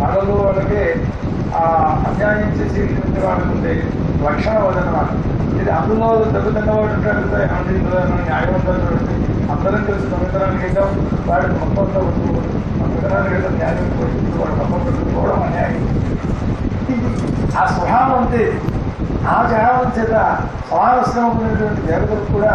వాళ్ళలో వాళ్ళకే ఆ అన్యాయం చేసేటువంటి వాళ్ళకు ఉండే లక్షణం అదనమాట. ఇది అందులో దెబ్బతిన్నవాడు న్యాయవంతం చూడండి, అందరం కలిసి దొంగతనానికి వెళ్ళాం, వాడి మొత్తంలో దొంగతనానికి వెళ్ళడం న్యాయం వాడు మొత్తం పెట్టుకోవడం అన్యాయం. ఆ స్వభావం అంతే. ఆ జ్ఞానం చేత సమానశ్రమం ఉన్నటువంటి దేవతలకు కూడా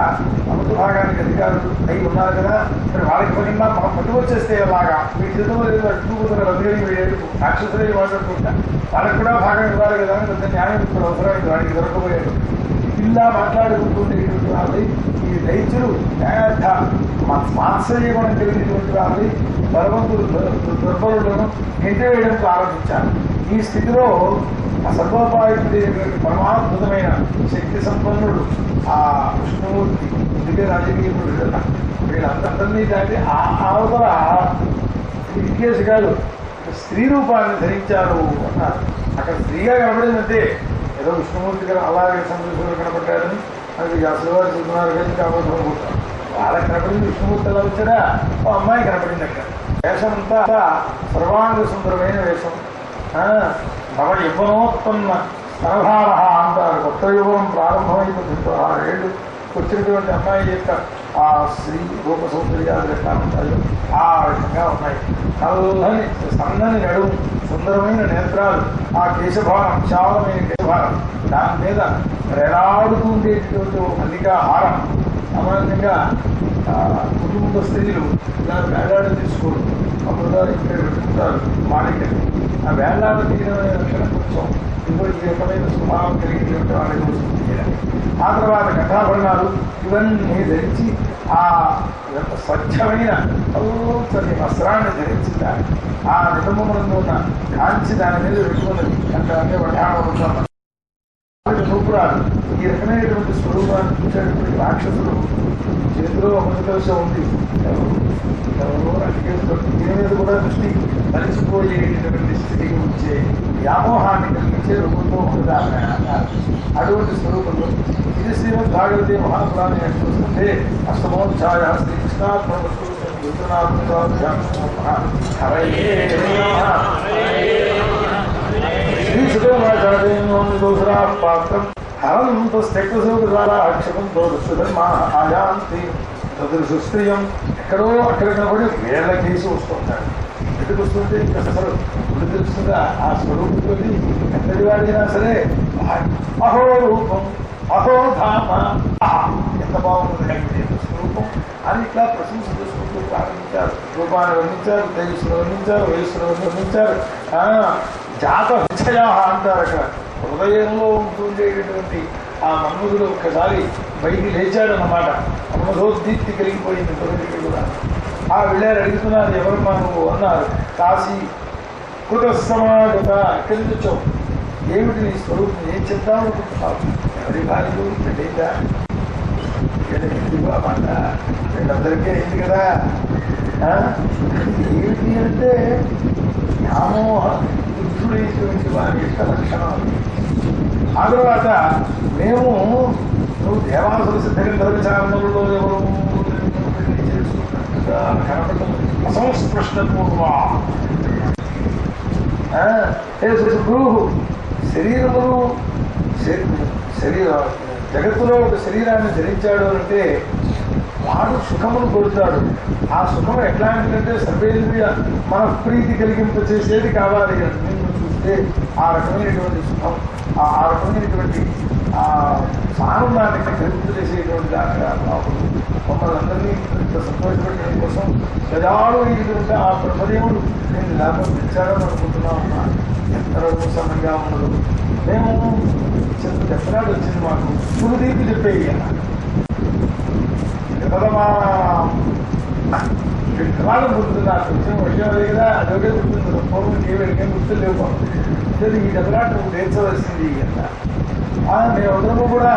అమృత భాగానికి అధికారులు అయి ఉన్నారు కదా, మరి వాళ్ళకి పడినా మనం పట్టుకొచ్చేస్తే అలాగా మీ చేతిలో అడ్డుకుతున్న రద్దుగడి వేయడు రాక్షసులే మాట్లాడుకుంటా వాళ్ళకి కూడా భాగం ఇవ్వాలి కదా అని పెద్ద న్యాయం ఇప్పుడు అవసరమైంది వాడికి దొరకపోయాడు. ఇలా మాట్లాడుకుంటుండేటువంటి వాళ్ళని ఈ రైతులు మాత్సర్య గుణం కలిగినటువంటి వాళ్ళని బలవంతులు దుర్బలులను వేయడం ప్రారంభించారు. ఈ స్థితిలో సర్వోపాయుడైనటువంటి పరమాద్భుతమైన శక్తి సంపన్నుడు ఆ విష్ణుమూర్తి, అందుకే రాజకీయుడు వీళ్ళందరినీ దాటి ఆ అవతల విద్యేశగాలు స్త్రీ రూపాన్ని ధరించారు అన్నారు. అక్కడ స్త్రీగా కనపడిందంటే ఏదో విష్ణుమూర్తి గారు అలాగే సంతోషంలో కనపడ్డారని అది అసలువారు చెప్తున్నారు కానీ కాబట్టి వాళ్ళకి కనపడింది. విష్ణుమూర్తి ఎలా వచ్చాడా ఓ అమ్మాయి కనపడింది అక్కడ. వేషం అంతా సర్వాంగ సుందరమైన వేషం. నవ యువనోత్పన్న స్తనభార అంటారు. కొత్త యువనం ప్రారంభమైపోతుంది. 16 ఏళ్ళు వచ్చినటువంటి అమ్మాయి యొక్క ఆ స్త్రీ రూప సౌందర్యాలు ఎట్లా ఉంటాయో ఆ విధంగా ఉన్నాయి. నల్లని సన్నని నడుము, సుందరమైన నేత్రాలు, ఆ కేశభారం, విశాలమైన కేశభారం, దాని మీద రెలాడుతూ ఉండేటటువంటి మల్లికా హారం. సామాన్యంగా కుటుంబ స్త్రీలు ఇలా వేలాడ తీసుకోరు, అప్పుడు ఇక్కడ పెట్టుకుంటారు మాలికని. ఆ వేలాడ తీయడమైన లక్షణం కొంచెం ఇంకో ఈ రకమైన స్వభావం కలిగినటువంటి వాళ్ళకి వస్తుంది. ఆ తర్వాత కథాభరణాలు ఇవన్నీ ధరించి ఆ స్వచ్ఛమైన పల్చని వస్త్రాన్ని ధరించిందాన్ని ఆ నిటమునందు ఉన్న కాంచి దాని మీద పెట్టుకున్నది అంటే వడ్డాణం నూపురాలు. ఈ రకమైనటువంటి స్వరూపాన్ని చూసేటువంటి రాక్షసులు చేతిలో అమృతకలశ ఉంది, దీని మీద కూడా దృష్టి కలిసిపోయేటటువంటి స్థితికి వచ్చే వ్యామోహాన్ని కలిగించే రూపంలో ఉంటుంది అటువంటి స్వరూపంలో. ఇది శ్రీమద్ భాగవతే మహాపురాణి చూస్తుంటే అష్టమోధ్యాయ శ్రీకృష్ణాత్మ పాత్రం హరంతో స్తక్తశోక ద్వారా అక్షపంతో దుష్ధర్మ ఆయాంతి దృశ్యం. ఎక్కడో అక్కడ కనబడి వేళ్ల కేసు వస్తుంటాడు. ఎందుకు వస్తుంటే ఇంకా అసలు ఇప్పుడు తెలుస్తుందా ఆ స్వరూపంతో ఎక్కడి వాడినా సరే అహో రూపం అహో ధామ ఎంత బాగుంటుంది స్వరూపం అని ఇట్లా ప్రశంస చేసుకుంటూ ప్రారంభించారు. రూపాన్ని వర్ణించారు, తేజస్సును వర్ణించారు, వయస్సును వర్ణించారు. జాత విజయ అంటారు. అక్కడ హృదయంలో ఉంటుండేటటువంటి ఆ మన్మధుడు ఒక్కసారి బయటికి లేచాడన్నమాట. మన్మధోద్దీప్తి కలిగిపోయింది తొమ్మిదికి కూడా. ఆ వెళ్ళారు, అడుగుతున్నారు ఎవరమ్మా నువ్వు అన్నారు. కాశీ కృత సమాగత. ఎక్కడి నుంచి వచ్చావు, ఏమిటి నీ స్వరూపం, ఏం చెప్తావు అనుకుంటున్నావు, ఎవరి భార్యలు పెళ్ళైందా, బాబంట వీళ్ళందరికీ అయింది కదా. ఏమిటి అంటే వ్యామోహ బుద్ధుడైనటువంటి వారి యొక్క లక్షణం. ఆ తర్వాత మేము నువ్వు దేవాసుల సిద్ధగంధర్వ విచారణలో ఎవరు కనపడటం అసంస్పృష్టపూర్వా శరీరములు జగత్తులో ఒక శరీరాన్ని ధరించాడు అంటే వాడు సుఖమును కోరుతాడు. ఆ సుఖం ఎట్లాంటిదంటే సర్వేంద్రియ మనఃప్రీతి కలిగింపచేసేది కావాలి. నిన్ను చూస్తే ఆ రకమైనటువంటి సుఖం, ఆ రకమైనటువంటి ఆనందాన్ని కలిగింపచేసేటువంటి దానిగా బాబుడు మమ్మల్ని అందరినీ ఇంత సంతోషపెట్టడం కోసం గజాలు ఇటువంటి ఆ బ్రహ్మదేవుడు నేను లాభం తెచ్చాడని అనుకుంటున్నామన్నా. ఎంత రఘుసంగా ఉండదు. మేము చెప్పనాడు వచ్చింది మాకు సురుదీపి చెప్పేయి అన్నాడు. విగ్రహాలు గుర్తున్నారు, వచ్చిన విషయం లేదు కదా, అదొకే గుర్తుంది. పూర్వం ఏం గుర్తులు లేవు. ఈ దెబ్బలాట నువ్వు తీర్చవలసింది అన్న. మేమందరము కూడా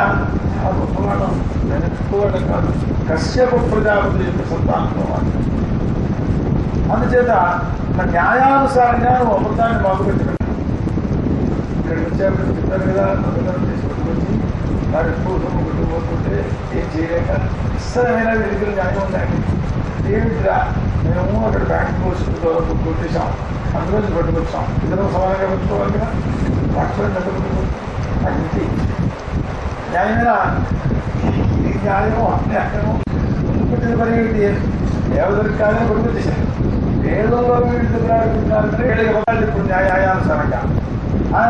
ఆ గొప్పవాళ్ళం, నేను ఎక్కువవాళ్ళం కాదు, కశ్యప ప్రజాపతి యొక్క సంతానం. అందుచేత న్యాయానుసారంగా నువ్వు అమృతాన్ని బాగుపెట్టుకుని ఇక్కడికి వచ్చేప్పుడు చెప్పారు కదా, నమ్మకం తీసుకొచ్చి వారు ఎక్కువ కొట్టుకుపోతుంటే ఏం చేయలేక అస్సలమైన విడుదల న్యాయం ఉందండి. ఏమిటిరా మేము అక్కడ బ్యాంక్ పోస్టులో కొట్టేశాం, అందులోంచి పట్టుకొచ్చాం. ఇద్దరు సమానంగా పెట్టుకోవాలి కదా, డాక్టర్ అది న్యాయమేనా? ఈ న్యాయమో అన్యాయమో పుట్టిన పరిగెత్తి దేవతలకు కాదని పట్టుకొచ్చేసారు. ఏదో వీళ్ళు దెబ్బలాడుకుంటున్నారు, ఏళ్ళకి పదాలు ఇప్పుడు న్యాయానుసారంగా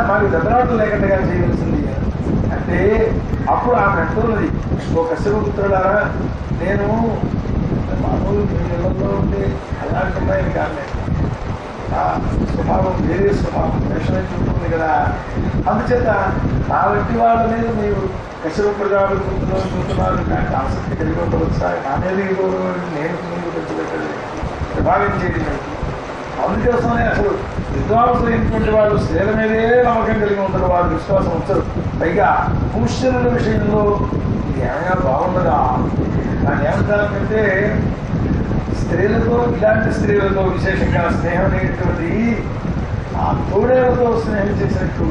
మాకు దెబ్బలాటలు లేకుండా చేయవలసింది అంటే అప్పుడు ఆమె అంటున్నది, ఓ కశ్యపుత్రులారా, నేను మామూలు మీ ఇళ్లలో ఉండే అలాంటి అమ్మాయిని కాదు, స్వభావం వేరే స్వభావం వేషమైతే ఉంటుంది కదా, అందుచేత నా వంటి వాళ్ళ మీద మీరు కశ్యప ప్రజాపతి చూస్తున్నారు, నాకు ఆసక్తి కలిగి ఉండవచ్చా? నా మీద నేను మీరు పెంచబెట్టలేదు, విభాగం చేయడం. అందుకోసమే అసలు విద్వాంసులైనటువంటి వాళ్ళు స్త్రీల మీదే నమ్మకం కలిగి ఉంటారు, వాళ్ళు విశ్వాసం ఉంచరు. పైగా పురుషుల విషయంలో ఇది ఏమైనా బాగుండదా? దాన్ని ఏమంటారంటే స్త్రీలతో, ఇలాంటి స్త్రీలతో విశేషంగా స్నేహం అనేటువంటి ఆ తోడేలతో స్నేహం చేసినట్టు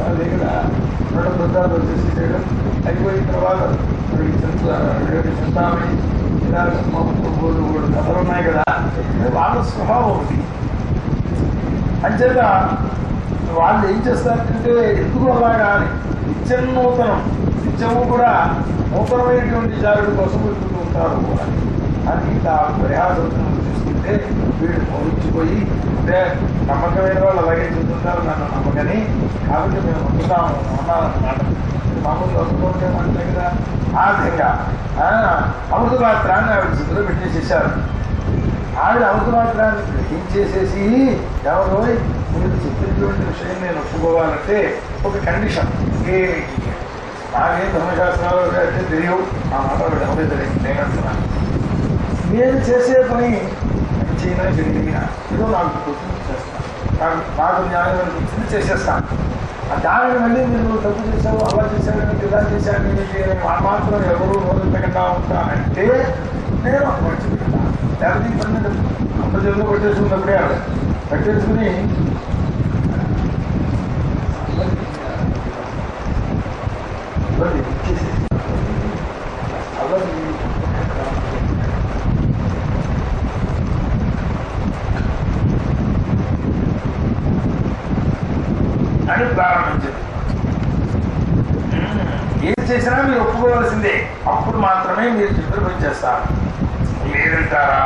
అదే కదా. రెండు బృందాలు వచ్చేసి చేయడం అయిపోయిన తర్వాత చింతామణి ఇలా మూడు కథలు ఉన్నాయి కదా, వాళ్ళ స్వభావం ఒకటి. అంచేత వాళ్ళు ఏం చేస్తారంటే ఎందుకు అలాగా నిత్యనూతనం, నిత్యము కూడా నూతనమైనటువంటి జాగ్రత్త కోసం వెతుకుతూ ఉంటారు అని ఆ ప్రయాసం చూస్తుంటే వీళ్ళు మోహించిపోయి, అంటే నమ్మకమైన వాళ్ళు అలాగే చెబుతుంటారు నన్ను నమ్మకని, కాబట్టి మేము నమ్ముతాము అన్నారన్నమాట. మామూలుగా అనుకుంటే అంటే కదా ఆ విధంగా అమృతపాత్రాన్ని ఆవిడ స్థితిలో పెట్టేసేసారు. ఆవిడ అమృతపాత్రాన్ని గ్రహించేసేసి ఎవరో మీరు చెప్పినటువంటి విషయం నేను ఒప్పుకోవాలంటే ఒక కండిషన్, నాకేం ధర్మశాస్త్రాలు అయితే తెలియవు, ఆ మాట ఎవరే తెలియదు, నేను అంటున్నాను. నేను చేసే పని మంచిగా జరిగినా ఏదో నాకు గుర్తు చేస్తాను, నాకు న్యాయం అనిపించింది చేసేస్తాను. దానిని మళ్ళీ మీరు తప్పు చేశావు, అలా చేశాను, ఇలా చేశాను, మాత్రం ఎవరు నోరెత్తకుండా ఉంటానంటే నేను మర్చిపోతాను. లేకపోతే ఈ పని అంత జల్లు పట్టేసుకున్నప్పుడే ఆవిడ పట్టేసుకుని అని ప్రారంభించింది. ఏం చేసినా మీరు ఒప్పుకోవాల్సిందే, అప్పుడు మాత్రమే మీరు చిత్ర పని చేస్తారు. లేదంటారా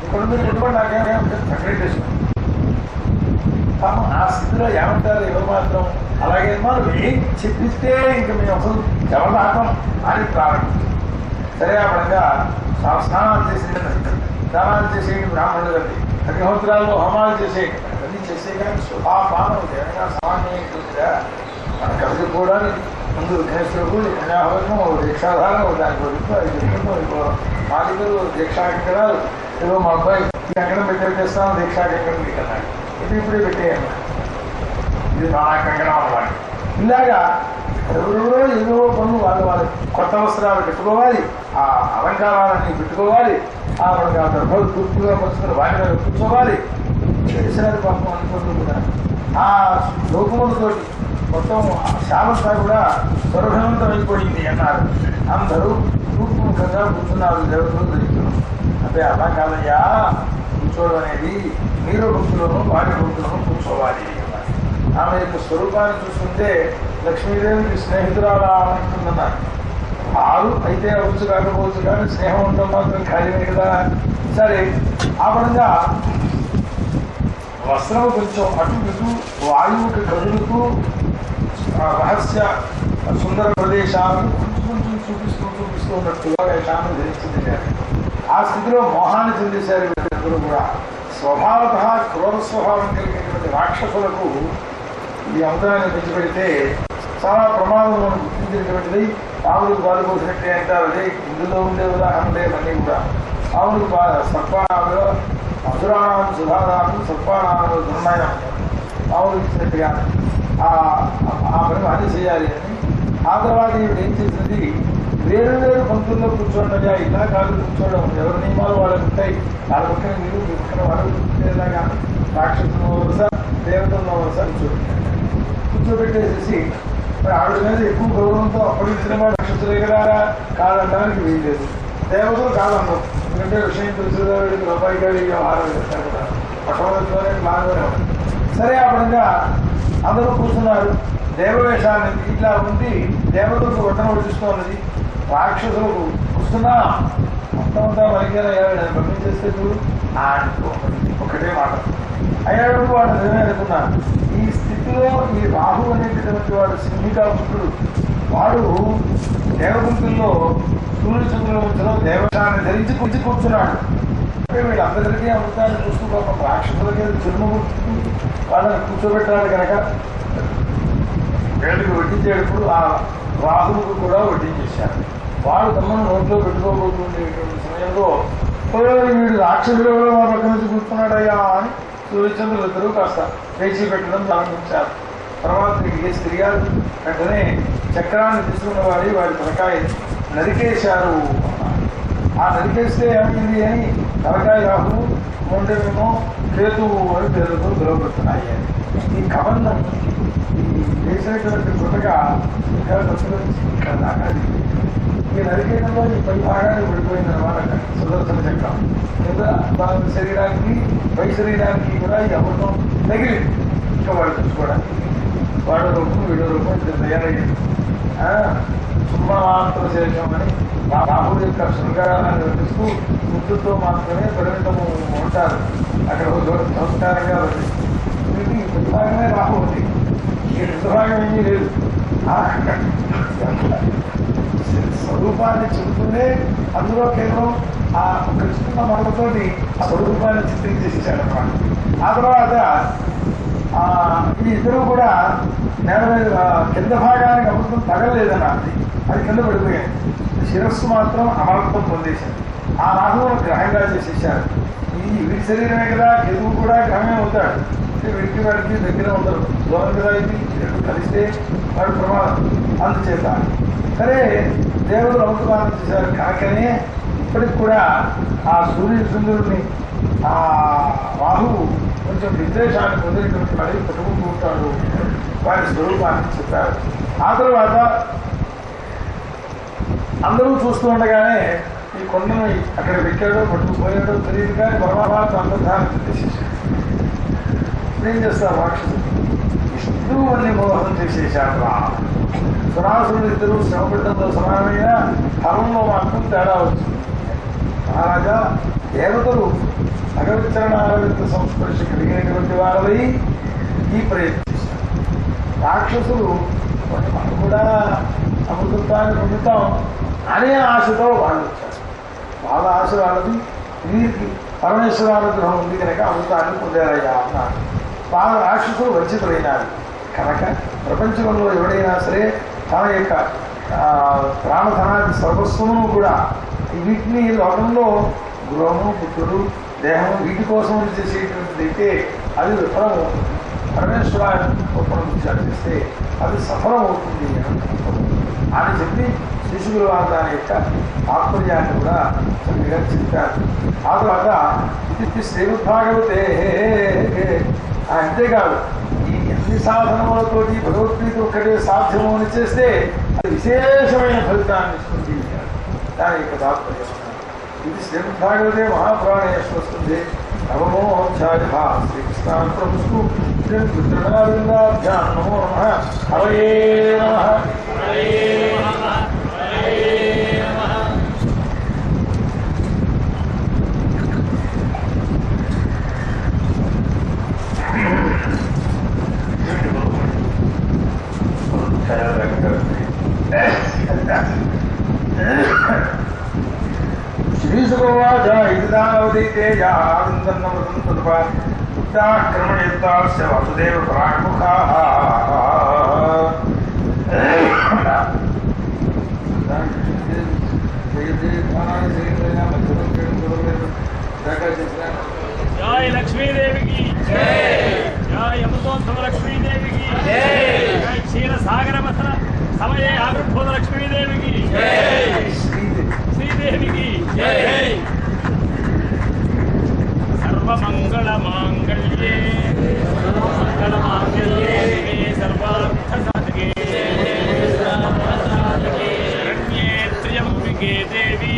ఇక్కడ మీరు పెట్టుకోండి, నాకేమో సక్రెటేషన్ ఆ స్థితిలో ఏమంటారు ఎవరు మాత్రం అలాగే మనం ఏం చెప్పిస్తే ఇంక మేము అసలు జవదాటం అని ప్రారంభించాం. సరే ఆ పరంగా స్నానాలు స్నానాలు చేసేయండి బ్రాహ్మణులు కండి, అగ్నిహోత్రాల్లో హోమాలు చేసేయండి, అవన్నీ చేసే కానీ స్వభావం ఏమైనా సామాన్యంగా మన కలుగుకోవడానికి ముందు విఘ్నేశ్వరుడు కన్యాహోత్రం దీక్షాధారం దాని గురించి 5 ఇంకో మాదిగలు దీక్షాకంకణాలు ఏదో మా అబ్బాయి ఈ కంకణం పెట్టేస్తాను దీక్షాకంకణం మీకు అన్నాడు, ఇది ఇప్పుడే పెట్టేయమ్మా, ఇది నా కంకణం అన్నమాట. ఇలాగా ఎవరెవరో ఏదో పనులు వాళ్ళు కొత్త వస్త్రాలు పెట్టుకోవాలి, ఆ అలంకారాలన్నీ పెట్టుకోవాలి, ఆ దర్భలు తూర్పుగా పరుచుకుని వాటి మీద కూర్చోవాలి. చేశారు పాపం అనుకుంటూ కూడా ఆ లోకములతోటి మొత్తం శాలంతా కూడా సురభివంతం అయిపోయింది అన్నారు. అందరూ తూర్పుముఖంగా కూర్చున్నారు, దేవతలు దళితులు. అంటే అలా కాదయ్యా, కూర్చోవడం అనేది నీరు భక్తులను వాటి భక్తులను కూర్చోవాలి. ఆమె యొక్క స్వరూపాన్ని చూస్తుంటే లక్ష్మీదేవికి స్నేహితురాలా అంటుందన్నారు. ఆరు అయితే అవచ్చు కాకపోవచ్చు కానీ స్నేహం ఉండడం మాత్రం ఖాళీనే కదా. సరే ఆ పరంగా వస్త్రము కొంచెం అటు ఇటు వాయువుకి కదులుతూ రహస్య సుందర ప్రదేశాలను కొంచెం చూపిస్తూ ఉన్నట్టుగా వేషాన్ని ధరించింది. ఆ స్థితిలో మోహాన్ని చెందేశారు వీళ్ళందరూ కూడా. స్వభావత క్రూర స్వభావం కలిగినటువంటి రాక్షసులకు ఈ అంతరాన్ని పెంచిపెడితే చాలా ప్రమాదం మనం గుర్తించినటువంటిది. ఆవులకు పాలు పోసినట్టే అంటారు. అదే ఇందులో ఉండే ఉదాహరణలే అన్నీ కూడా. ఆవులకు సర్పానాలు అసురాణం సుధారాలు సర్పానాలు దుర్నయం ఆవులు ఇచ్చినట్టుగా ఆ పని అన్నీ చేయాలి అని. ఆ తర్వాత ఈవిడ ఏం చేసింది, వేరు వేరు పంక్తుల్లో కూర్చోండిగా, ఇలా కాదు కూర్చోవడం, ఎవరి నియమాలు వాళ్ళకు ఉంటాయి. వాళ్ళ పక్కన మీరు మీ పక్కన వాళ్ళు కూర్చునేలాగా రాక్షసుల వరుస దేవతల వరుస కూర్చోబెట్టేసేసి మరి ఆవిడ మీద ఎక్కువ గౌరవంతో అప్పగించిన వాడు రాక్షసులే కదా, కాదనడానికి వీల్లేదు. దేవతలు కాదన్నాం, ఎందుకంటే విషయం తెలుసుగా వీడికి రూపాయిగా వ్యవహారం చేస్తారు కదా, పట్టణంలోనే ప్లాన్గానే ఉంది. సరే ఆ పరంగా అందరూ కూర్చున్నారు. దేవవేషాన్ని ఇట్లా ఉంది, దేవతలకు వడ్డన వడ్డిస్తున్నది, రాక్షసులకు వస్తున్నా మొత్తం అంతా మనకేనా పంపించేస్తే చూడు ఒకటే మాట అయ్యాడు. వాడు నిజమే అనుకున్నాను. ఈ స్థితిలో ఈ రాహు అనేటటువంటి వాడు సింహికాపుత్రుడు, వాడు దేవగుంపుల్లో సూర్యచంద్రుల మధ్యలో దేవతాన్ని ధరించి కూర్చున్నాడు. అంటే వీళ్ళందరికీ అమృతాన్ని చూస్తూ పాపం రాక్షసులకి చిరునవ్వుతూ వాళ్ళని కూర్చోబెట్టాలి కనుక వీళ్ళకి వడ్డించేటప్పుడు ఆ రాహువుకు కూడా వడ్డించేశారు. వాడు తమను నోట్లో పెట్టుకోబోతుండేటువంటి సమయంలో వీడు రాక్షసుడు ఎవరో మా పక్క నుంచి కూర్చున్నాడయ్యా అని సూర్యచంద్రులు ఇద్దరూ కాస్త పేచీ పెట్టడం ప్రారంభించారు. తర్వాత ఏ స్త్రీయాలు వెంటనే చక్రాన్ని తీసుకున్న వాడి తలకాయ నరికేశారు. ఆ నరికేస్తే ఏమైంది అని తలకాయ రాహు మొండేమేమో కేతువు అని పేరుతో పిలువబడుతున్నాయి. ఈ కబంధం ఈ వేసినటువంటి గుట్టగా ఇంకా ఇక్కడ దాకా ఈ నరికేయడంలో ఈ పై భాగాన్ని పడిపోయింది అన్నమాట. సుదర్శన చక్రం కింద శరీరానికి పై శరీరానికి కూడా ఈ అమృతం తగిలింది. ఇంకా వాడు చూసుకోవడానికి వాడు రూపం వీడో రూపం తయారయ్యింది. సుమాత్ర శేషం అని రాహుడు యొక్క శృంగారాన్ని వర్తిస్తూ ముద్దుతో మాత్రమే పరిమితము ఉంటారు. అక్కడ ఒక సంస్కారంగా వీటికి భాగమే రాహు ఉంది, ఈ రెండు భాగం ఏమీ లేదు. స్వరూపాన్ని చెబుతూనే అందులో కేవలం ఆ కృష్ణ మనతోటి ఆ స్వరూపాన్ని చిత్రీకరించేసాడు అన్నమాట. ఆ తర్వాత ఈ ఇద్దరు కూడా నేల మీద కింద భాగానికి అమృతం తగలలేదన్నది, అది కింద పడిపోయాయి. శిరస్సు మాత్రం అమృతం పొందేసింది. ఆ రాహువును గ్రహంగా చేసేసారు. ఈ వీడి శరీరమే కదా, కేతువు కూడా గ్రహమే అవుతాడు. వీడికి వాడికి దగ్గర ఉండరు, దూరం కదా. ఇది రెండు కలిస్తే వాడు ప్రమాదం. అందుచేత సరే దేవుడు అమృతపానం చేశారు. కాకనే ఇప్పటికి కూడా ఆ సూర్యచంద్రుడిని ఆ రాహువు కొంచెం విద్వేషాన్ని పొందినటువంటి వాడి పట్టుకుంటూ ఉంటాడు. వారి స్వరూపాన్ని చెప్పారు. ఆ తర్వాత అందరూ చూస్తూ ఉండగానే ఈ కొండను అక్కడ వెక్కాడో పట్టుకుపోయాడో తెలియదు, కానీ పరమాత్మ అంతర్ధానం చేసేసాడు. ఏం చేస్తారు రాక్షసుడు? విష్ణువుని మోహనం చేసేసాడు. సురాసురుడు ఇద్దరు శ్రమపడ్డంతో సమానమైన ఫలంలో మాత్రం తేడా వచ్చింది. మహారాజా, దేవతలు భగవచ్చరణారవింద సంస్పర్శ కలిగినటువంటి వారై ఈ ప్రయత్నం చేశారు. రాక్షసులు మనం కూడా అమృతత్వాన్ని పొందుతాం అనే ఆశతో వాళ్ళు వచ్చారు. వాళ్ళ ఆశ వాళ్ళది. వీరికి పరమేశ్వరానుగ్రహం ఉంది కనుక అమృతాన్ని పొందారయ్యా అన్నారు. వాళ్ళ రాక్షసులు వంచితులైనారు కనుక ప్రపంచంలో ఎవడైనా సరే తన యొక్క ప్రాణధనాది సర్వస్వము కూడా వీటిని లోకంలో గృహము, పుత్రుడు, దేహము వీటి కోసం చేసేటువంటిది అయితే అది విఫలం అవుతుంది. పరమేశ్వరాన్ని గొప్పను విచారిస్తే అది సఫలం అవుతుంది అని చెప్పి శిశువుల వారు దాని యొక్క తాత్పర్యాన్ని కూడా చక్కగా చెప్పారు. ఆ తర్వాత ఇది శ్రీమద్భాగవతే అంతేకాదు ఈ అన్ని సాధనములతోటి భగవద్గీత ఒక్కటే సాధ్యము అని చేస్తే అది విశేషమైన ఫలితాన్ని ఇస్తుంది. దాని యొక్క తాత్పర్యం ఇది శ్రీమద్భాగవతే మహాపురాణేశ్వ వస్తుంది. నవమోధ్యాయ శ్రీకృష్ణార్పణమస్తు. శ్రీకృష్ణార్విందాభ్యాం నమో నమః. హరయే నమః. శ్రీసువాచ ఇది దానవతి తేజావిందన్నమృతం తదుపాక్రమణయుక్తాస్య వసుదేవ ప్రాణముఖాః. జై లక్ష్మీదేవికి జై. జై అమృతోత్సవ లక్ష్మీదేవికి జై. జై క్షీరసాగర మథన సమయే ఆవిర్భూత లక్ష్మీదేవికి జై. శ్రీదేవికి జై. సర్వమంగళమాంగళ్యే మంగళమాంగళ్యే సర్వార్థసాధకే శరణ్యే త్ర్యంబకే దేవి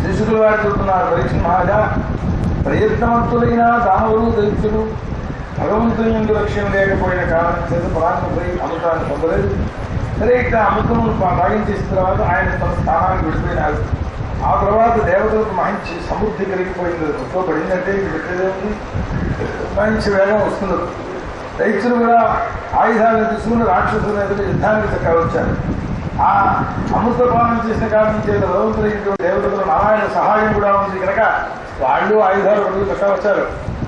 శిశుకుల వారు చెబుతున్నారు, పరీక్ష మహారాజా, ప్రయత్నవంతులైన దానవులు దైత్యులు భగవంతుని ఎందు లక్ష్యం లేకపోయిన కారణం చేత పరాత్మపై అమృతాన్ని పొందలేదు. సరే, ఇక్కడ అమృతమును తాగించేసిన తర్వాత ఆయన తమ స్థానానికి విడిపోయినారు. ఆ తర్వాత దేవతలకు మంచి సమృద్ధి కలిగిపోయింది. ఒక్కో పడిందంటే పెట్టేదేముంది, మంచి వేగం వస్తుంది. దైత్యులు కూడా ఆయుధాలను తీసుకుని రాక్షసుల మీద యుద్ధానికి చక్కగా వచ్చారు. ఆ అమృతపానం చేసిన కారణం చేత భగవంతులైనటువంటి దేవతలు నారాయణ సహాయం కూడా ఉంది కనుక వాళ్ళు ఆయుధాలు రెండు చక్కగా వచ్చారు.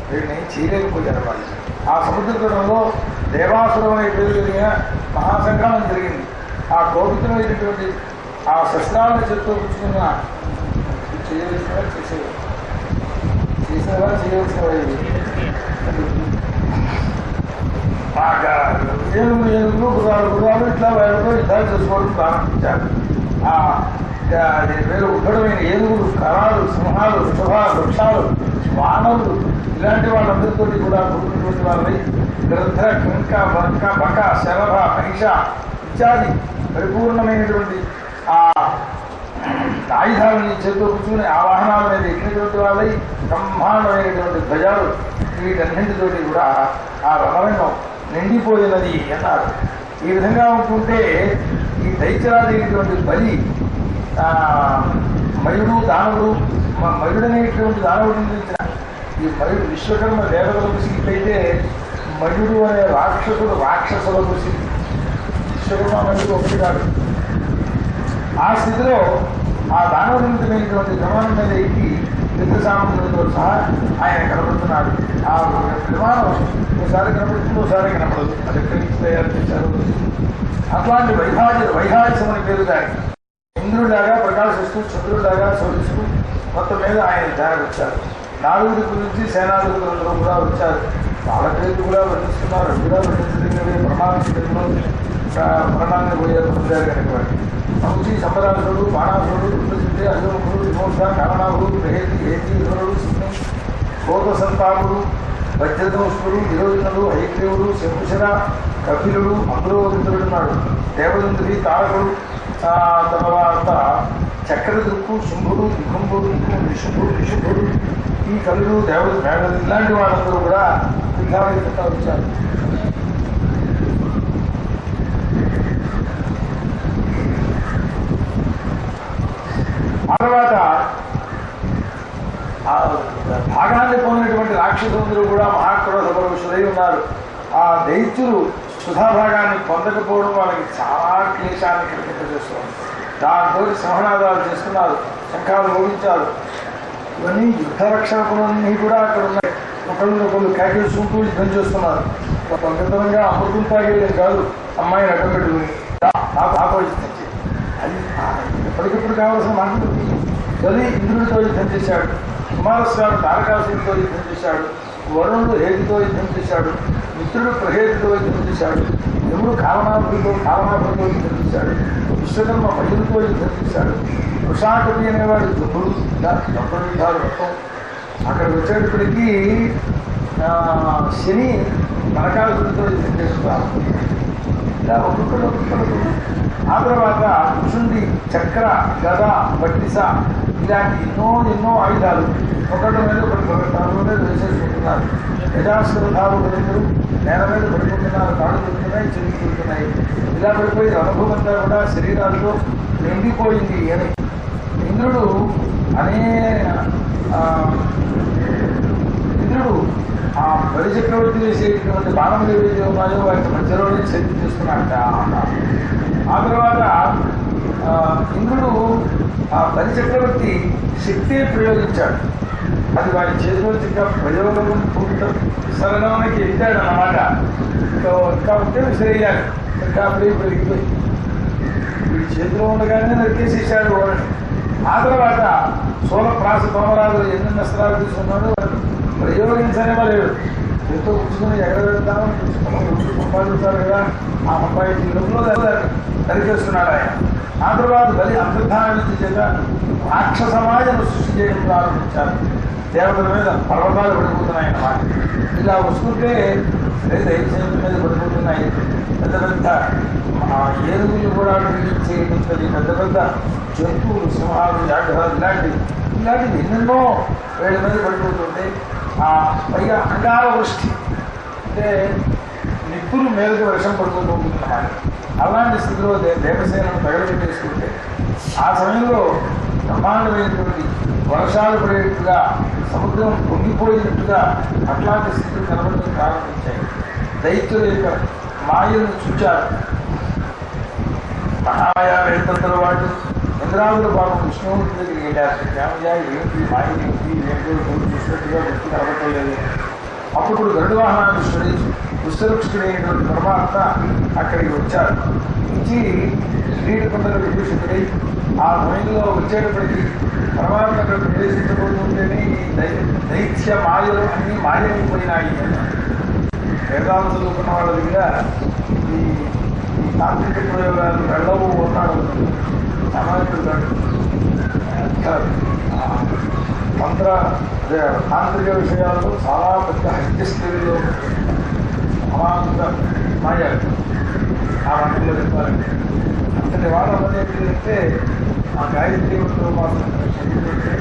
వీటిని చేయలేకపోయారు వాళ్ళు. ఆ సముద్రతలంలో దేవాసురం అనే పేరు కలిగిన మహాసంగ్రామం జరిగింది. ఆ కోపితమైనటువంటి ఆ శస్త్రాలను చేతితో పుచ్చుకున్న చేయవలసిన చేసేవా చేయవలసిన ఏనుగులు గుర్రాలు ఇట్లా వాళ్ళతో యుద్ధాలు చేసుకోవడం ప్రారంభించారు. వేరు ఉద్ధడమైన ఏనుగులు, కరాలు, సింహాలు, వృక్షాలు, వానరులు ఇలాంటి వాళ్ళందరితో కూడా కూడుకున్నటువంటి వాళ్ళని గ్రంథ, కింక, బంక, బక, శరభ, మహిష ఇత్యాది పరిపూర్ణమైనటువంటి ఆ ఆయుధాలని చేతితో కూర్చుని ఆ వాహనాల మీద ఎక్కినటువంటి వాళ్ళై బ్రహ్మాండమైనటువంటి ధ్వజాలు వీటన్నింటితోటి కూడా ఆ రణరంగం నిండిపోయినది అన్నారు. ఈ విధంగా ఉంటుంటే ఈ దైత్యరాజైనటువంటి బలి మయుడు దానవుడు, మయుడనేటువంటి దానవుడు నుంచి ఈ మయుడు విశ్వకర్మ దేవతలకు సిగిట్లయితే మయుడు అనే రాక్షసులకు సిగి. విశ్వకర్మ మయుడు ఒకటి కాదు. ఆ స్థితిలో ఆ దానవుడిమైనటువంటి విమానం మీద ఎక్కి యుద్ధ సామగ్రితో సహా ఆయన కనబడుతున్నాడు. ఆ విమానం ఒకసారి కనబడుతుంది, ఒకసారి కనపడదు. అది ఎక్కడి నుంచి తయారు చేశారు. అట్లాంటి వైహాజం అని పేరు దానికి. ఇంద్రుడిలాగా ప్రకాశిస్తూ, చంద్రుడిలాగా శోధిస్తూ మొత్తం మీద ఆయన ధ్యానం వచ్చారు. 4 దిక్కుల నుంచి సేనాధిపతులందరూ కూడా వచ్చారు. వాళ్ళ పేరు కూడా వర్ణిస్తున్నారు. కూడా వర్ణించదగినవి మరణాన్ని పోయారు కనుక సంచి, సంబరాసుడు, బాణాసుడు, రుద్రసిద్ధి, అజముఖుడు, విమోక్ష, కారణాభుడు, ప్రహేతి, హేతి, ఇతరుడు, సిద్ధి, కోత సంతాపుడు, వజ్రదంశుడు, విరోధనుడు, హైగ్రీవుడు, శంకుశర, కపిలుడు, అందులో ఇతరుడున్నాడు. దేవదంతుడి, తారకుడు, తర్వాత చక్రదృక్కు, శుంభుడు, నికుంభుడు, నిశుంభుడు, ఈ కలుడు, దేవత మేడలు ఇలాంటి వాళ్ళందరూ కూడా యుద్ధానికి వచ్చారు. ఆ తర్వాత ఆ భాగాన్ని పొందినటువంటి రాక్షసులందరూ కూడా మహాక్రోధ పరవశులై ఉన్నారు. ఆ దైత్యులు సుధాభాగాన్ని పొందకపోవడం వాళ్ళకి చాలా క్లేశాన్ని కలిగింపజేస్తున్నారు. దాంతో సింహనాదాలు చేస్తున్నారు, శంఖాలు మోగించారు. ఇవన్నీ యుద్ధ రక్షకులన్నీ కూడా అక్కడ ఉన్నాయి. ఒకళ్ళు కేకేసుకుంటూ యుద్ధం చేస్తున్నారు. పవిత్రంగా అమృతం తాగేది కాదు, అమ్మాయిని అడ్డం పెట్టుకుని ఆపోజించి అది ఎప్పటికప్పుడు కావాల్సిన మాటలు. బలి ఇంద్రుడితో యుద్ధం చేశాడు, కుమారస్వామి తారకాసుడితో యుద్ధం చేశాడు, వరుణుడు హేతితో యుద్ధం చేశాడు, మిత్రుడు ప్రహేతితో యుద్ధం చేశాడు, యముడు కాలనాభుడితో యుద్ధం చేశాడు, విశ్వకర్మ మయుడితో యుద్ధం చేశాడు, వృషాకటి అనేవాడు దుబ్బుడు యుద్ధాలు మొత్తం. అక్కడికి వచ్చేటప్పటికీ శని నరకాసుడితో యుద్ధం చేస్తున్నారు. ఇలా ఒక్కొక్కడు. ఆ తర్వాత కుషుండి, చక్ర, గద, బట్టిస ఇలాంటి ఎన్నో ఆయుధాలు ఒకటి మీద ఒకటి మీద వేసేసుకుంటున్నారు. యజాశ్వరధారులందరూ నేల మీద పడిపోతున్నారు, కాళ్ళు తిరుగుతున్నాయి, చెరుకు తిరుగుతున్నాయి. ఇలా పడిపోయి అనుభవంతా కూడా శరీరాలతో నిండిపోయింది అని ఇంద్రుడు ఆ బలిచక్రవర్తి వేసేటువంటి బాణములు ఏవైతే ఉన్నాయో వాటి మధ్యలోనే శక్తి తీసుకున్నాడట. ఆ తర్వాత ఇంద్రుడు ఆ బలిచక్రవర్తి శక్తి ప్రయోగించాడు. అది వాడి చేతిలో ఇంకా ప్రయోగం సరళానికి ఎత్తాడు అన్నమాట. ఇంకా ఉంటే విసిరేయాలి, ఇంకా అప్పుడే పెరిగిపోయి వీడి చేతిలో ఉండగానే నరికేసేసాడు వాడిని. ఆ తర్వాత సోలప్రాస తోమరాజు ఎన్ని అస్త్రాలు తీసుకున్నాడు ప్రయోగించనే లేడు. ఎంతో కూర్చుని ఎక్కడ వెళ్తామో సంపాదించారు కదా, ఆ 35 కిలోలో నరికేస్తున్నాడు ఆయన. ఆ తర్వాత బలి అంతర్ధాన విద్య చేత రాక్షస సమాజం సృష్టి చేయడం ప్రారంభించారు. దేవతల మీద పర్వతాలు పడిపోతున్నాయి అన్నమాట. ఇలా వస్తుంటే సరే దైవసేన మీద పడిపోతున్నాయి. పెద్ద పెద్ద ఏనుగులు కూడా విధించేటువంటి పెద్ద పెద్ద జంతువులు, సింహాలు, వ్యాఘ్రాలు ఇలాంటివి ఎన్నెన్నో వేల మీద పడిపోతుంటే పైగా అంగాల వృష్టి అంటే నిప్పులు మేలుగా వర్షం పడుతూ ఉంటుందన్నమాట. అలాంటి స్థితిలో దేవసేనను తగలబెట్టేసుకుంటే ఆ సమయంలో బ్రహ్మాండమైనటువంటి వర్షాలు పడేట్టుగా, సముద్రం పొంగిపోయినట్టుగా అట్లాంటి స్థితులు కనబడడం ప్రారంభించాయి. దైత్యుల యొక్క మాయను చూచారు. మహామాయా వేదంతల వాళ్ళు ఇంద్రాదుల పాపం విష్ణుమూర్తి దగ్గరికి వెళ్ళారు. రామయ్య ఏంటి మాయ ఏంటి ఏంటో చూసినట్టుగా వ్యక్తి కనబడలేదు. అప్పుడు గరుడవాహనాధీశ్వరి పుస్తరుక్షుడైనటువంటి పరమాత్మ అక్కడికి వచ్చారు. నుంచి శ్రీకుండల విభూషితుడై ఆ సమయంలో వచ్చేటప్పటికి పరమాత్మ అక్కడ ప్రవేశించబోతుంటేనే ఈ దైత్య మాయలు అన్నీ మాయమైపోయినాయి. వేదాలు చదువుకున్న వాళ్ళ దగ్గర ఈ తాంత్రిక ప్రయోగాలు వెళ్ళవు ఉన్నాడు సామాన్యుడు కాదు. మంత్ర తాంత్రిక విషయాల్లో చాలా పెద్ద హత్యస్థితిలో అమాంత మాయ ఆ వంటలో చెప్పాలంటే అంతటి వాళ్ళ అంటే ఆ గాయత్రి మాత్రం చదివితే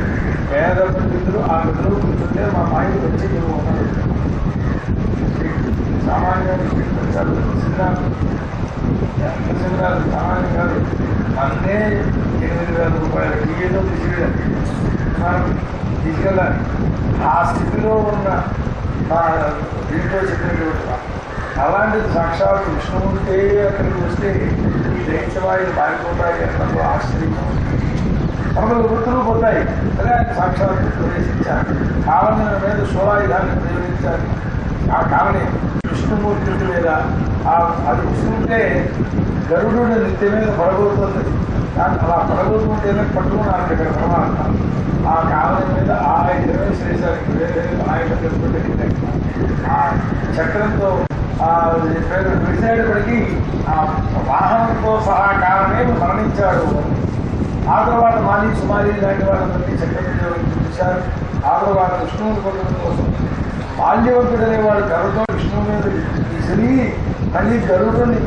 పేద పండితులు ఆ గదిలో కూర్చుంటే మా మాయలు వచ్చి నువ్వు ఉన్నారు. సామాన్యులు సింగారు సామాన్యం కాదు. మన్నే 8,000 రూపాయలు టీఏలో తీసుకెళ్ళాలి. ఆ స్థితిలో ఉన్న మా దీంట్లో చెప్పినటువంటి అలాంటిది సాక్షాత్ విష్ణుమూర్తి అక్కడికి వస్తే ఈ దైత్యవాయులు మారిపోతాయి అన్నప్పుడు ఆశ్చర్యం. మనకు వృత్తులు పోతాయి. సరే ఆయన సాక్షాత్ ప్రవేశించారు. కాలమైన మీద శూలాయుధాన్ని ప్రయోగించారు. ఆ కాలనే విష్ణుమూర్తి మీద అది వస్తుంటే గరుడు నిత్య మీద పడబోతుంది. కానీ అలా పడబోతుంటేనే పట్టుకున్నారంటే ఇక్కడ పరమాత్మ ఆ కాలం మీద ఆయుధమే శ్రేషానికి వేరే ఆయుధం తెలుసుకుంటే ఆ చక్రంతో విడిసేటప్పటికీ ఆ వాహనంతో సహా కాలమే మరణించాడు. ఆ తర్వాత మాలి సుమారి లాంటి వాళ్ళందరినీ చక్రం చూశారు. ఆ తర్వాత విష్ణువుని పొందడం కోసం బాల్యవంతుడనే వాడు గరుతో విష్ణువు మీద విసిరి మళ్ళీ గరుడుని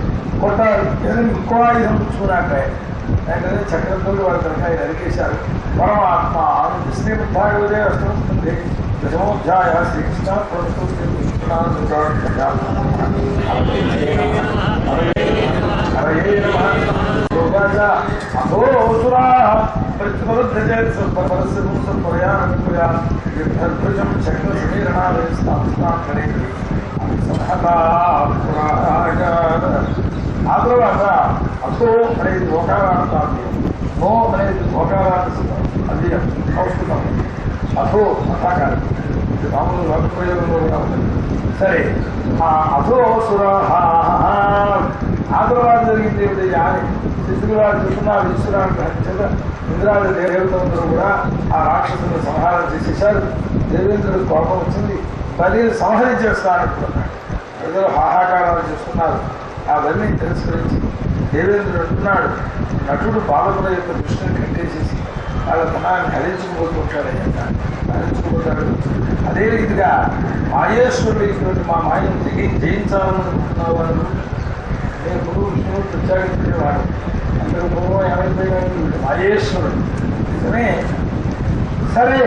కొట్టారు. ఏదైనా ఇంకో ఆయుధం పుచ్చుకున్నాక వెంటనే చక్రంతో వాడి తరఫు నరికేశారు. పరమాత్మ శ్రీమద్భాగవతే అష్టమస్కంధే దశమోధ్యాయ శ్రీకృష్ణ అధోసురా ప్రతిపరుద్ధం చక్ర సమీరణాలయ స్థాపనే ఆ తర్వాత అసో అనేది ఓకారాంత నో అనేది ఓకారాంత అది సంస్కృతం. అసో అసాకారం మామూలు వాక్ప్రయోగంలో కూడా ఉంటుంది. సరే ఆ అసోసుర ఆ తర్వాత జరిగింది యాని శిశులు వారు చెప్తున్నారు. ఈశ్వరానికి హత్యత ఇంద్రాది దేవతలందరూ కూడా ఆ రాక్షసులను సంహారం చేసేశారు. దేవేంద్రుడికి కోపం వచ్చింది. బలిని సంహరించేస్తాననుకున్నాడు. ఏదో హాహాకారాలు చేస్తున్నారు. అవన్నీ తిరస్కరించి దేవేంద్రుడు అంటున్నాడు, నటుడు బాలకుల యొక్క దృష్టిని కట్టేసేసి వాళ్ళ తనాన్ని హరించుకుపోతుంటాడయ్యా హరించుకుపోతాడు. అదే రీతిగా మాయేశ్వరుడు మా మాయను జయించాలనుకుంటున్నావు అని నేను గురువు విష్ణువుడు ప్రత్యేకించేవాడు. అందరూ పూర్వం ఏమైపోయినాడు మాయేశ్వరుడు నిజమే. సరే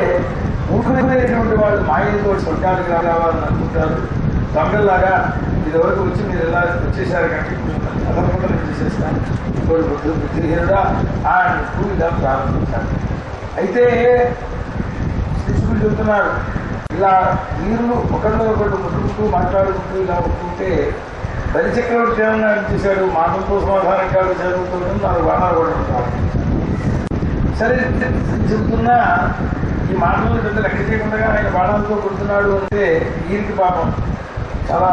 మూర్ఖమైనటువంటి వాళ్ళు మాయతో స్వర్గానికి రావాలని అనుకుంటారు. దొంగల్లాగా ఇదివరకు వచ్చి మీరు ఎలా వచ్చేసారు కానీ అదనకుండా నేను చేసేస్తాను ఇప్పుడు బుద్ధిహీనుడా అంటూ ఇలా ప్రారంభించారు. అయితే శిశువులు చెబుతున్నారు, ఇలా వీరులు ఒకరిలో ఒకటి ముట్టుకుంటూ మాట్లాడుకుంటూ ఇలా ఉంటుంటే బలిచక్రవర్తి ఏమన్నా చేశాడు. మాటలతో సమాధానం కాదు జరుగుతుందని నాకు బాణాలు కూడా ఉంటారు. సరే చెబుతున్నా ఈ మాటలను పెద్ద లెక్క చేయకుండా ఆయన బాణాలతో కొడుతున్నాడు అంటే ఈయనకి పాపం చాలా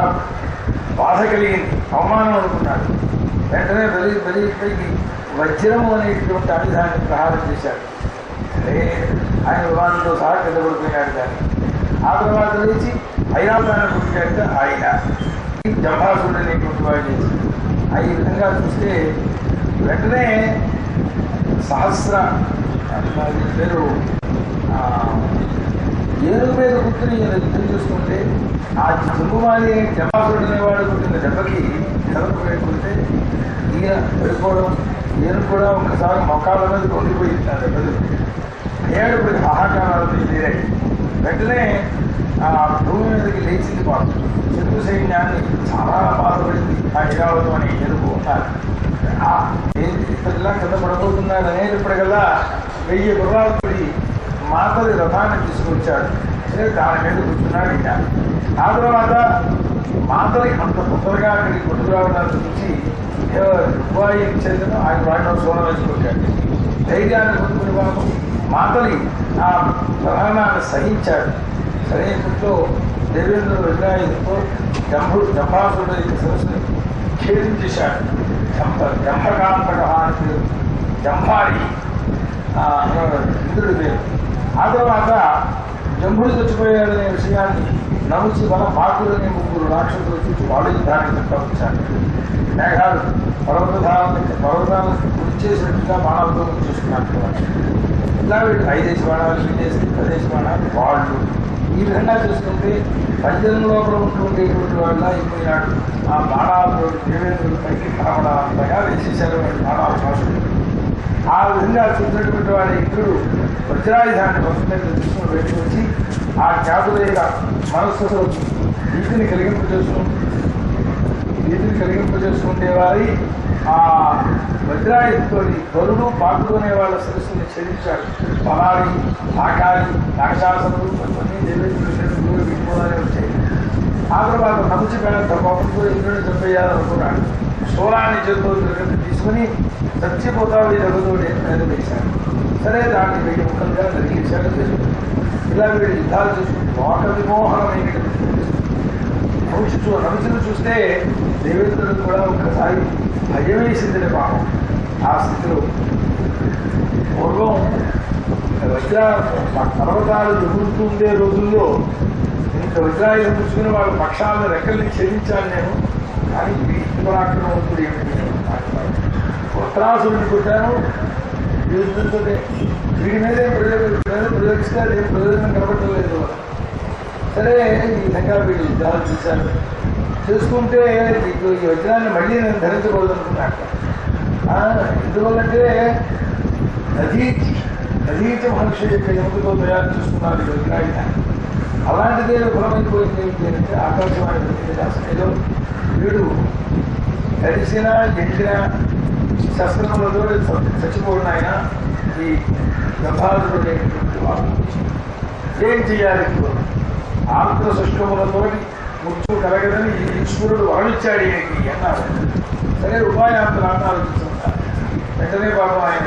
బాధ కలిగింది, అవమానం అనుకున్నాడు. వెంటనే బలిపైకి వజ్రము అనేటువంటి ఆయుధాన్ని ప్రహారం చేశాడు. సరే ఆయన విమానంతో సహా కింద పడిపోయినాడు. కానీ ఆ తర్వాత లేచి ఐరావతాన్ని పుట్టాక ఆయన జంభాసుడు అనేటువంటి వాడు చేసి ఈ విధంగా చూస్తే వెంటనే సహస్ర పేరు ఏనుగు మీద కూర్చుని ఈయన యుద్ధం చేసుకుంటే ఆ జంబుమాలి జమాసుడు అనేవాడు పుట్టిన దెబ్బకి కథకు పెట్టుకుంటే ఈయన పడిపోవడం, ఈయన కూడా ఒకసారి మొక్కాల మీద కొండిపోయి దెబ్బలు ఏడుపడికి హాహాకారాలు తీరాయి. వెంటనే ఆ భూమి మీదకి లేచింది పాపం. శత్రు సైన్యాన్ని చాలా బాధపడింది ఆ ఇరావతం అని ఎదుగు ఉన్నారు. ఇలా కింద పడబోతున్నాడు అనేటప్పటికల్లా 1000 గుర్రాలతోటి మాతలి రథాన్ని తీసుకొచ్చాడు. సరే దాని మీద కూర్చున్నాడు ఈయన. ఆ తర్వాత మాతలి అంత తొందరగా అక్కడికి కొట్టుకురావడాన్ని చూసి దుబాయి ఇచ్చేదను ఆయన వాడిన సోన వేసుకొచ్చాడు. ధైర్యాన్ని కొట్టుకుని బాబు మాతలి ఆ ప్రధానాన్ని సహించాడు. సరైనతో దేవేంద్రుడు విగ్రహంతో జంభాసుడు సరస్సుని ఛేదించేశాడు. జంభకాంతక అని జంభారి ఇంద్రుడి పేరు. ఆ తర్వాత జంభుడు చచ్చిపోయాడనే విషయాన్ని నముచి వన పాకులు అనే 3 రాక్షసులు చూసి వాళ్ళు యుద్ధానికి తప్పవచ్చారు. మేఘాలు పర్వతాలను గురిచేసినట్టుగా బాణాలతో చేసుకున్నట్టు ఇలా వీళ్ళు 5 బాణాలు, 10 బాణాలు వాళ్ళు ఈ విధంగా చేసుకుంటే పంజరం లోపల ఉంటుండేటువంటి వాళ్ళ అయిపోయినాడు. ఆ బాణాలతో దేవేంద్రుడు పైకి కనబడాలంతగా వేసేశారు బాణాలు భాషలు. ఆ విధంగా చూసినటువంటి వాడి ఇంద్రుడు వజ్రాయుధాన్ని వస్తుంటే తీసుకుని పెట్టుకొచ్చి ఆ ఖ్యాతుల యొక్క మనస్సులో వీటిని కలిగింపజేసుకుంటే వారి ఆ వజ్రాయుధంతో గరుడు పాకులు అనే వాళ్ళ శిరస్సుని ఛేదించాడు. పలారి, ఆకారి, రాక్షసులు కొన్ని దేవేంద్రుడు విడిపోవాలని వచ్చాయి. ఆ తర్వాత నముచి పెద్ద కోపంతో ఇంద్రుడిని చంపేయాలనుకున్నాడు. శూలాన్ని చేతితో తీసుకుని చచ్చిపోతావు ఈ జగతోటి మీద వేశాడు. సరే దాన్ని 1000 ముక్కలుగా నరికేశాడు. ఇలా వీడు యుద్ధాలు చేసుకుని లోక విమోహనమైన నముచిని చూస్తే దేవేంద్రుడు కూడా ఒక్కసారి భయం వేసింది పాపం. ఆ స్థితిలో పూర్వం పర్వతాలు ఎగురుతుండే రోజుల్లో ఇంత వజ్రాయుధం పుచ్చుకుని వాళ్ళ పక్షాలను రెక్కల్ని ఛేదించాను నేను. కానీ వీరాక్రమవుతుంది ఏమిటి ఉత్తరాసుడిని కొట్టాను. వీడి మీద ప్రయోగిస్తే అదేం ప్రయోజనం కనబడటం లేదు. సరే ఈ విధంగా వీళ్ళు యుద్ధాలు చేశారు. చేసుకుంటే ఈ వజ్రాన్ని మళ్ళీ నేను ధరించకూడదనుకున్నాక. ఎందువల్లంటే నదీచ మహర్షి యొక్క ఎముకతో తయారు చేసుకున్నారు ఈ వజ్రాయుధాన్ని. అలాంటిదే విఫలమైపోయింది ఏంటి అంటే ఆకాశవాణి ఏదో వీడు కలిసిన ఎండిన శస్త్రములతో చచ్చిపోయిన ఆయన ఈ గంభారుడు అనేటువంటి వాడు ఏం చేయాలి? ఆంధ్ర శుష్కములతో ముచ్చు కలగదని ఈశ్వరుడు వరణించాడు ఈయనకి అన్నారు. సరే ఉపాయాంతరాన్ని ఆలోచిస్తున్నారు. వెంటనే బాబు ఆయన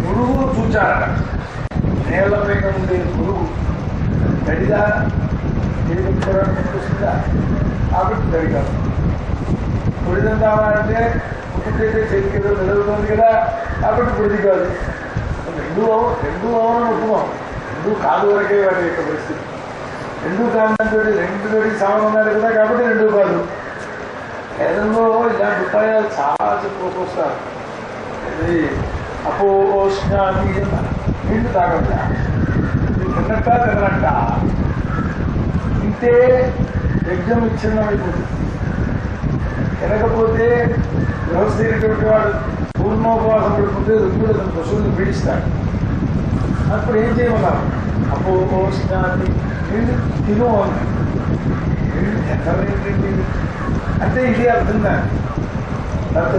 గురువు చూచారట. నేల పైన ఉండే గురువు గడిగా వస్తుందా కాబట్టి గడిగా పొడిదంటామంటే పుట్టుకైతే చేతికి ఏదో మెదులుతుంది కదా కాబట్టి పొడి కాదు. రెండు అవునని ఒప్పుకోం. 2 కాదు వరకే వాటి యొక్క పరిస్థితి. 2 కాదంతో 2 సమానం ఉన్నారు కదా కాబట్టి 2 కాదు. కేరళలో ఇలాంటి ఉపాయాలు చాలా చెప్పుకోకొస్తారు. ఇది అపోష్ణాన్ని నీళ్లు తాగట, తిన్నట్ట తిన్నట్ట తింటే యజ్ఞం విచ్ఛిన్నమైపోతుంది. తినకపోతే వ్యవస్థైనటువంటి వాడు పూర్ణోపవాసం పడిపోతే రుద్రుడు తన పశువుని పీడిస్తాడు. అప్పుడు ఏం చేయమన్నారు? అపోష్ణాన్ని నీళ్ళు తిను అన్నారు. నీళ్ళు తినరేంటి అంటే ఇది అర్థం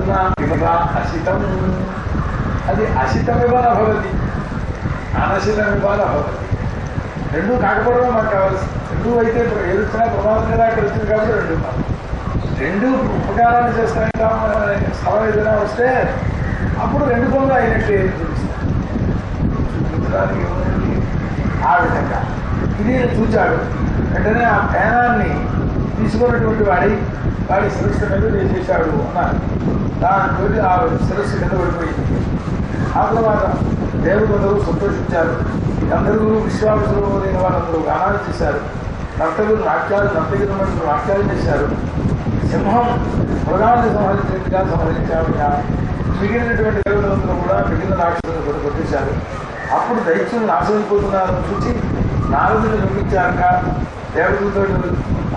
దాన్ని అసితం. అది అసితమివాల భవతి, అనసితమివాల భవతి. 2 కాకపోవడం మాకు కావాల్సి. 2 అయితే ఏదొచ్చినా ప్రమాదం కదా అక్కడ వచ్చింది కాబట్టి 2 కాదు. 2 ఉపకారాలు చేస్తాయంటే సభ ఏదైనా వస్తే అప్పుడు 2 పనులు అయినట్టే చూపించడానికి ఆ విధంగా ఇది చూచాడు. వెంటనే ఆ పేనాన్ని తీసుకున్నటువంటి వాడి శిరస్సు మీద వేసేశాడు అన్నారు. దాంతో ఆ శిరస్సు కింద పడిపోయింది. ఆ తర్వాత దేవతలు సంతోషించారు. అందరూ విశ్వాసులు లేని వాళ్ళందరూ గానాలు చేశారు. నర్తకులు నాట్యాలు చేశారు. సింహం మృగాన్ని సంహరించినట్టుగా సంహరించారు. మిగిలినటువంటి దేవతలందరూ కూడా మిగిలిన రాక్షసులను కూడా కొట్టేశారు. అప్పుడు దైత్యులు నాశమైపోతున్నారని చూసి నారదుని చూపించాక దేవతలతో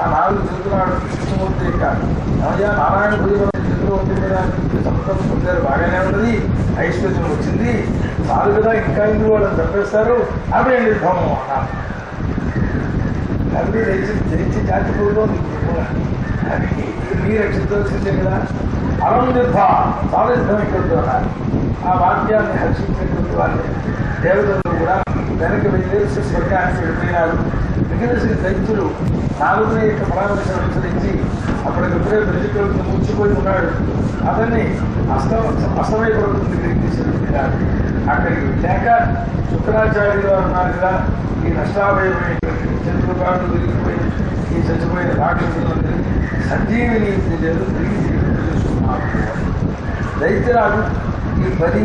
ఆ నారదుడు చెబుతున్నాడు కృష్ణమూర్తి యొక్క అయ్యా నారాయణ భుజం చేతిలో ఉంటుంది కదా, సంతోషం పొందారు, బాగానే ఉన్నది, ఐశ్వర్యం వచ్చింది, చాలు కదా, ఇంకా ఇందులో వాళ్ళని చంపేస్తారు, అదే నిర్భవం అన్నారు. అది జయించి జాతిలో అది మీరు రక్షించవలసిందే కదా, అలం నిర్భ చాలా యుద్ధమైనటువంటి అన్నారు. ఆ వాక్యాన్ని హర్షించినటువంటి వాళ్ళు దేవతలు కూడా వెనక్కి వెళ్ళి స్వర్గానికి వెళ్ళిపోయినారు. మిగిలిన దైత్యులు నాలుగునే యొక్క పరామర్శ అనుసరించి అప్పటికప్పుడే ప్రజలకు ముచ్చిపోయి ఉన్నాడు. అతన్ని అస్తమయపడుతుంది దగ్గరికి తీసుకెళ్ళినారు. అక్కడికి వెళ్ళాక శుక్రాచార్యులు వారు ఉన్నారు కదా, ఈ నష్టాభయమైనటువంటి చంద్రుగాడు తిరిగిపోయి ఈ చచ్చిపోయిన రాక్షసులందరినీ సంజీవిని తిరిగి తెలుసుకున్నారు. దైత్యరాజు ఈ పది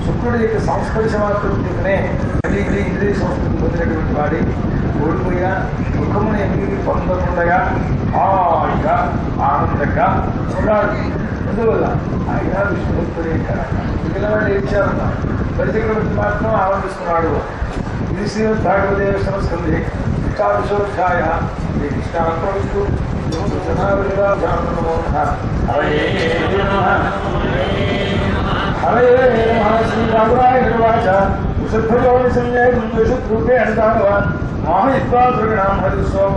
శుక్రుడి యొక్క సంస్పర్శ మాత్రం చేతనే ఇంద్రియ సంస్కృతి పొందినటువంటి వాడి ఓడిపోయినా దుఃఖమును ఎన్ని పొందకుండగా హాయిగా ఆనందంగా ఉన్నాడు. అందువల్ల ఆయన విష్ణుభక్తుడే కదా, మిగిలిన వాళ్ళు ఏడ్చారన్నారు, పరిచక్రవర్తి మాత్రం ఆనందిస్తున్నాడు. ఇది శ్రీమద్ భాగవదేవ స్కంధే విశోధ్యాయ కృష్ణాత్మస్తు హరే శ్రీ రాఘవాయ శుద్ధయోని సంజయం శుద్ధరూపేణ దానవాన్ మాహిత్వా ద్రవిణాం హరి సోమ